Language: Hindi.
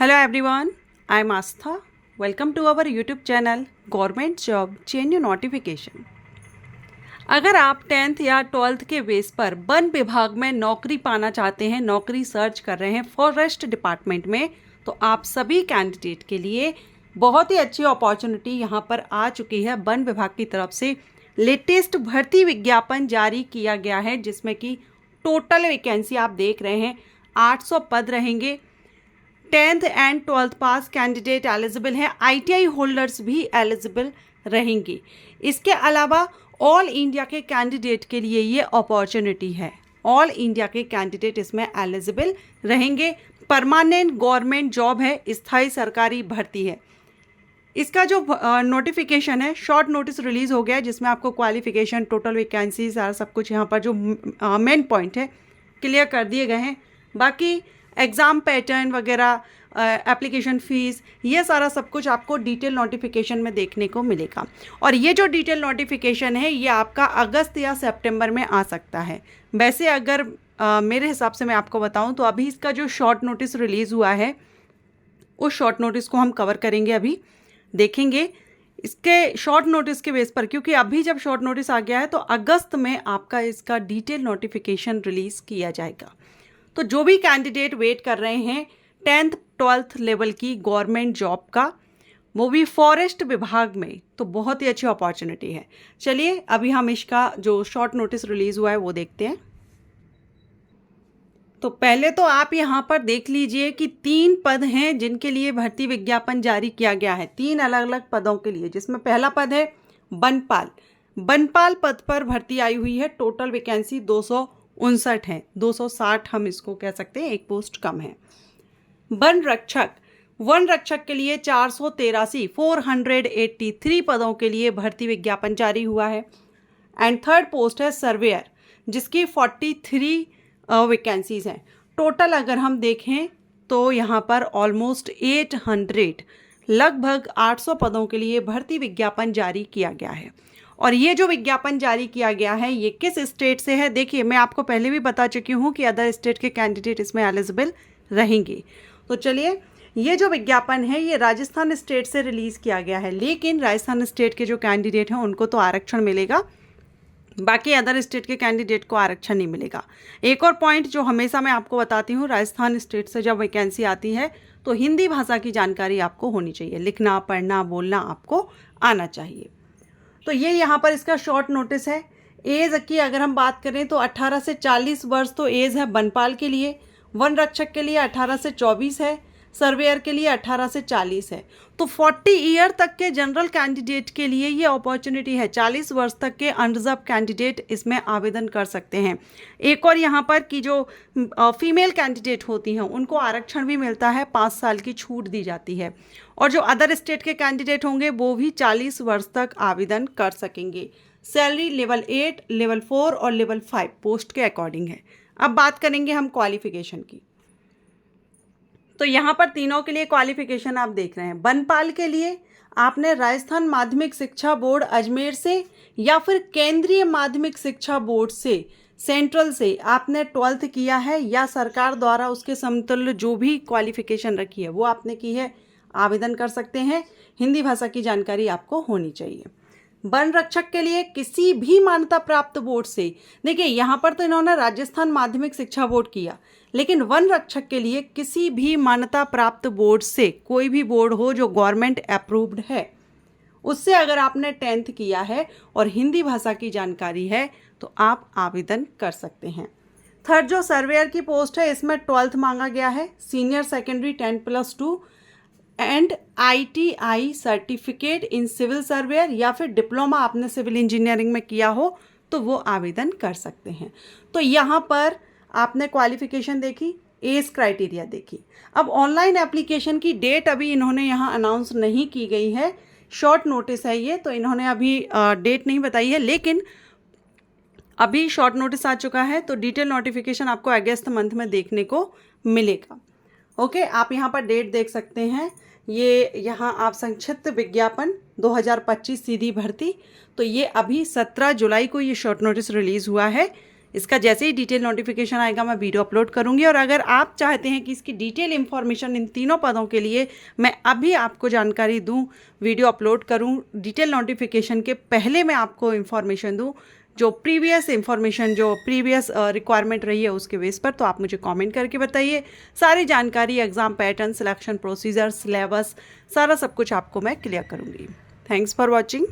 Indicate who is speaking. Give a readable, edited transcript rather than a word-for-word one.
Speaker 1: Hello everyone, I am Astha. Welcome to our YouTube channel Government Job Change Notification. अगर आप 10th या 12th के बेस पर वन विभाग में नौकरी पाना चाहते हैं, नौकरी सर्च कर रहे हैं फॉरेस्ट डिपार्टमेंट में, तो आप सभी कैंडिडेट के लिए बहुत ही अच्छी अपॉर्चुनिटी यहाँ पर आ चुकी है। वन विभाग की तरफ से लेटेस्ट भर्ती विज्ञापन जारी किया गया है, जिसमें कि टोटल वैकेंसी आप देख रहे हैं 800 पद रहेंगे। 10th and 12th pass candidate eligible हैं, ITI होल्डर्स भी एलिजिबल रहेंगे। इसके अलावा ऑल इंडिया के कैंडिडेट के लिए ये अपॉर्चुनिटी है। ऑल इंडिया के कैंडिडेट इसमें एलिजिबल रहेंगे। परमानेंट गवर्नमेंट जॉब है, स्थायी सरकारी भर्ती है। इसका जो नोटिफिकेशन है, शॉर्ट नोटिस रिलीज़ हो गया है, जिसमें आपको क्वालिफिकेशन, टोटल वैकेंसी, सारा सब कुछ यहाँ पर जो मेन पॉइंट है क्लियर कर दिए गए हैं। बाकी एग्ज़ाम पैटर्न वगैरह, एप्लीकेशन फ़ीस, ये सारा सब कुछ आपको डिटेल नोटिफिकेशन में देखने को मिलेगा। और ये जो डिटेल नोटिफिकेशन है ये आपका अगस्त या सितंबर में आ सकता है। वैसे अगर मेरे हिसाब से मैं आपको बताऊं तो अभी इसका जो शॉर्ट नोटिस रिलीज़ हुआ है उस शॉर्ट नोटिस को हम कवर करेंगे, अभी देखेंगे इसके शॉर्ट नोटिस के बेस पर, क्योंकि अभी जब शॉर्ट नोटिस आ गया है तो अगस्त में आपका इसका डिटेल नोटिफिकेशन रिलीज़ किया जाएगा। तो जो भी कैंडिडेट वेट कर रहे हैं 10th 12th लेवल की गवर्नमेंट जॉब का, वो भी फॉरेस्ट विभाग में, तो बहुत ही अच्छी अपॉर्चुनिटी है। चलिए अभी हम इसका जो शॉर्ट नोटिस रिलीज़ हुआ है वो देखते हैं। तो पहले तो आप यहाँ पर देख लीजिए कि 3 पद हैं जिनके लिए भर्ती विज्ञापन जारी किया गया है, 3 अलग अलग पदों के लिए, जिसमें पहला पद है वनपाल। वनपाल पद पर भर्ती आई हुई है। टोटल वैकेंसी 259 है, 260 हम इसको कह सकते हैं, एक पोस्ट कम है। वन रक्षक के लिए 483 पदों के लिए भर्ती विज्ञापन जारी हुआ है। एंड थर्ड पोस्ट है सर्वेयर, जिसकी 43 वैकेंसीज हैं। टोटल अगर हम देखें तो यहाँ पर ऑलमोस्ट 800, लगभग 800 पदों के लिए भर्ती विज्ञापन जारी किया गया है। और ये जो विज्ञापन जारी किया गया है ये किस स्टेट से है? देखिए, मैं आपको पहले भी बता चुकी हूँ कि अदर स्टेट के कैंडिडेट इसमें एलिजिबल रहेंगे। तो चलिए, ये जो विज्ञापन है ये राजस्थान स्टेट से रिलीज़ किया गया है, लेकिन राजस्थान स्टेट के जो कैंडिडेट हैं उनको तो आरक्षण मिलेगा, बाकी अदर स्टेट के कैंडिडेट को आरक्षण नहीं मिलेगा। एक और पॉइंट जो हमेशा मैं आपको बताती हूँ, राजस्थान स्टेट से जब वैकेंसी आती है तो हिंदी भाषा की जानकारी आपको होनी चाहिए, लिखना पढ़ना बोलना आपको आना चाहिए। तो ये यहाँ पर इसका शॉर्ट नोटिस है। एज की अगर हम बात करें तो 18 से 40 वर्ष तो एज है वनपाल के लिए, वन रक्षक के लिए 18 से 24 है, सर्वेयर के लिए 18 से 40 है। तो 40 ईयर तक के जनरल कैंडिडेट के लिए ये अपॉर्चुनिटी है। 40 वर्ष तक के अनरिजर्व कैंडिडेट इसमें आवेदन कर सकते हैं। एक और यहाँ पर कि जो फीमेल कैंडिडेट होती हैं उनको आरक्षण भी मिलता है, 5 साल की छूट दी जाती है। और जो अदर स्टेट के कैंडिडेट होंगे वो भी 40 वर्ष तक आवेदन कर सकेंगे। सैलरी लेवल 8, लेवल 4 और लेवल 5 पोस्ट के अकॉर्डिंग है। अब बात करेंगे हम क्वालिफिकेशन की। तो यहाँ पर तीनों के लिए क्वालिफिकेशन आप देख रहे हैं। वनपाल के लिए आपने राजस्थान माध्यमिक शिक्षा बोर्ड अजमेर से या फिर केंद्रीय माध्यमिक शिक्षा बोर्ड से, सेंट्रल से आपने 12th किया है, या सरकार द्वारा उसके समतुल्य जो भी क्वालिफिकेशन रखी है वो आपने की है, आवेदन कर सकते हैं। हिंदी भाषा की जानकारी आपको होनी चाहिए। वन रक्षक के लिए किसी भी मान्यता प्राप्त बोर्ड से, देखिए यहाँ पर तो इन्होंने राजस्थान माध्यमिक शिक्षा बोर्ड किया, लेकिन वन रक्षक के लिए किसी भी मान्यता प्राप्त बोर्ड से, कोई भी बोर्ड हो जो गवर्नमेंट अप्रूव्ड है, उससे अगर आपने 10th किया है और हिंदी भाषा की जानकारी है तो आप आवेदन कर सकते हैं। थर्ड जो सर्वेयर की पोस्ट है इसमें 12th मांगा गया है, senior secondary 10+2 and ITI certificate in civil surveyor, या फिर डिप्लोमा आपने सिविल इंजीनियरिंग में किया हो तो वो आवेदन कर सकते हैं। तो यहाँ पर आपने क्वालिफिकेशन देखी, एज क्राइटेरिया देखी। अब ऑनलाइन एप्लीकेशन की डेट अभी इन्होंने यहाँ अनाउंस नहीं की गई है, शॉर्ट नोटिस है ये, तो इन्होंने अभी डेट नहीं बताई है, लेकिन अभी शॉर्ट नोटिस आ चुका है तो डिटेल नोटिफिकेशन आपको अगस्त मंथ में देखने को मिलेगा। ओके, आप यहाँ पर डेट देख सकते हैं। ये यहाँ आप संक्षिप्त विज्ञापन 2025 सीधी भर्ती, तो ये अभी 17 जुलाई को ये शॉर्ट नोटिस रिलीज़ हुआ है। इसका जैसे ही डिटेल नोटिफिकेशन आएगा मैं वीडियो अपलोड करूंगी। और अगर आप चाहते हैं कि इसकी डिटेल इन्फॉर्मेशन इन तीनों पदों के लिए मैं अभी आपको जानकारी दूं, वीडियो अपलोड करूं, डिटेल नोटिफिकेशन के पहले मैं आपको इन्फॉर्मेशन दूं, जो प्रीवियस इन्फॉर्मेशन, जो प्रीवियस रिक्वायरमेंट रही है उसके बेस पर, तो आप मुझे कमेंट करके बताइए। सारी जानकारी, exam pattern, selection procedure, syllabus, सारा सब कुछ आपको मैं क्लियर करूँगी। Thanks for watching.